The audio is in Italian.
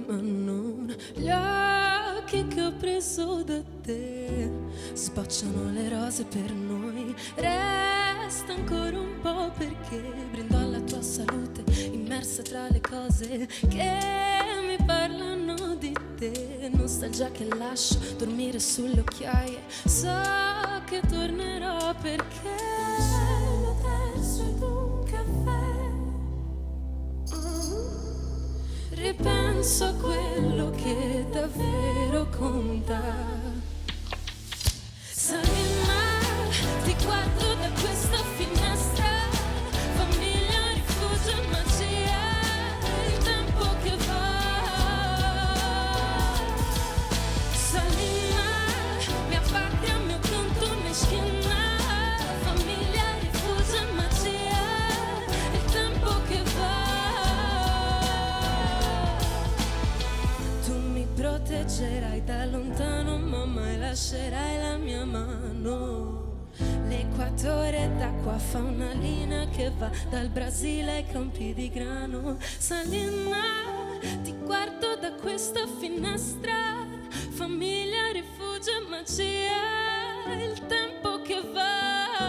ma non gli occhi che ho preso da te. Sbocciano le rose per noi, resta ancora un po' perché brindo alla tua salute, immersa tra le cose che mi parlano di te. Nostalgia che lascio dormire sulle occhiaie, so che tornerò perché il cielo terzo ed un caffè. Ripenso a quello che davvero conta. Sali in mare, ti guardo da questa finestra, famiglia, rifugio, magia, il tempo che va. Sali in mare, mia patria, mio canto, mia schiena, famiglia, rifugio, magia, il tempo che va. Tu mi proteggerai da lontano, ma mai lascerai la mia mano. L'equatore d'acqua fa una linea che va dal Brasile ai campi di grano. Sali in mare, ti guardo da questa finestra, famiglia, rifugio e magia, il tempo che va.